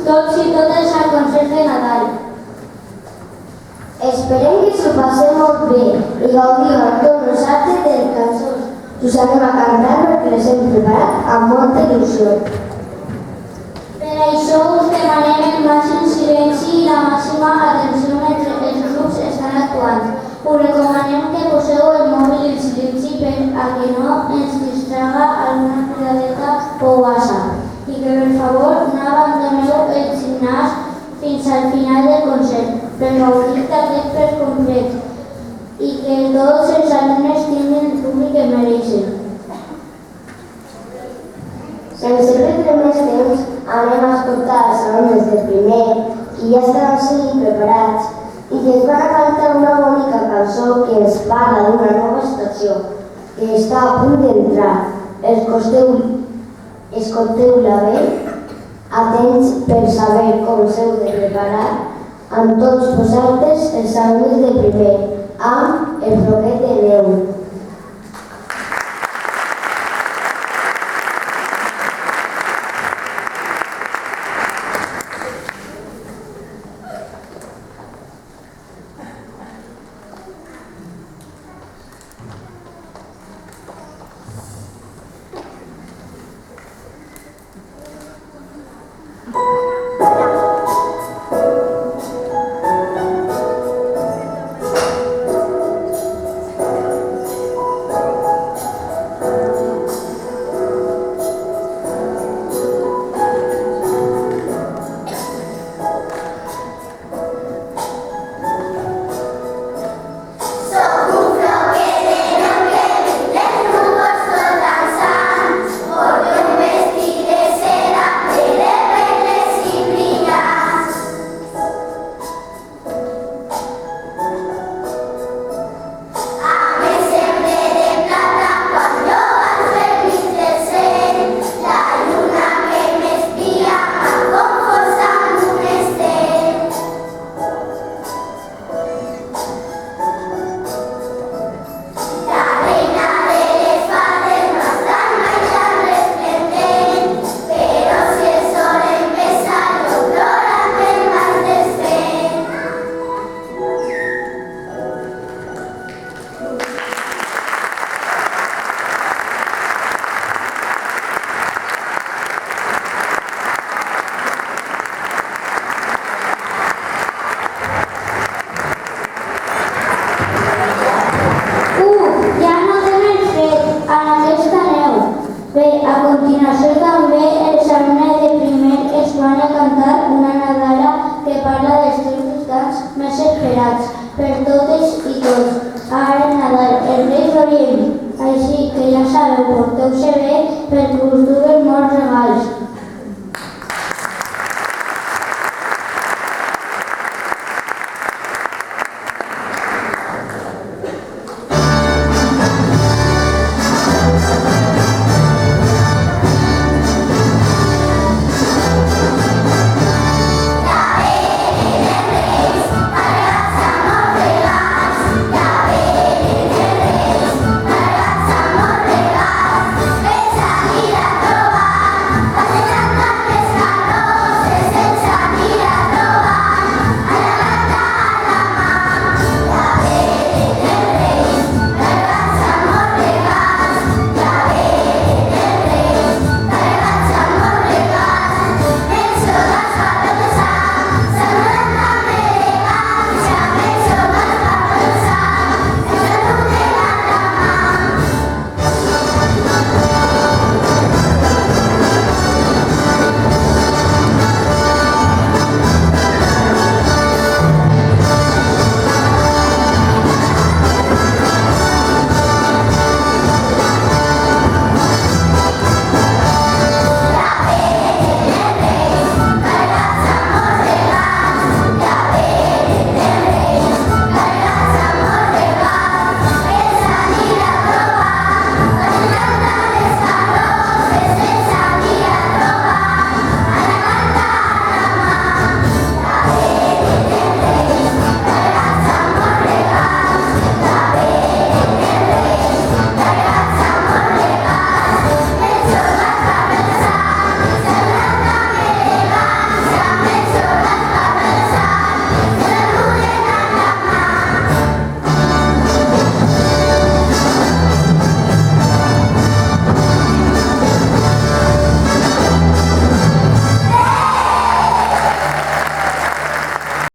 tots i totes al concert de Nadal. Esperem que s'ho passem molt bé i gaudiu amb tots nosaltres de les cançons. Us anem a cantar perquè les hem preparat amb molta il·lusió. Per això us demanem el màxim silenci i la màxima atenció mentre els grups estan actuant. Us recomanem que poseu el mòbil en silenci per a que no ens distraga alguna cridadeta o WhatsApp i que per favor no abandoneu el gimnàs fins al final del concert per gaudir d'aquest per complet i que tots els alumnes tinguin el públic que mereixen. Sense perdre més temps, anem a escoltar els alumnes de primer que ja estan així preparats i que ens van a cantar una bonica cançó que ens parla d'una nova estació que està a punt d'entrar. Escolteu-la bé, atents per saber com s'heu de preparar amb tots vosaltres els alumnes de primer, amb el floquet de neu. Ja no tenen fred, a aquesta neu. Bé, a continuació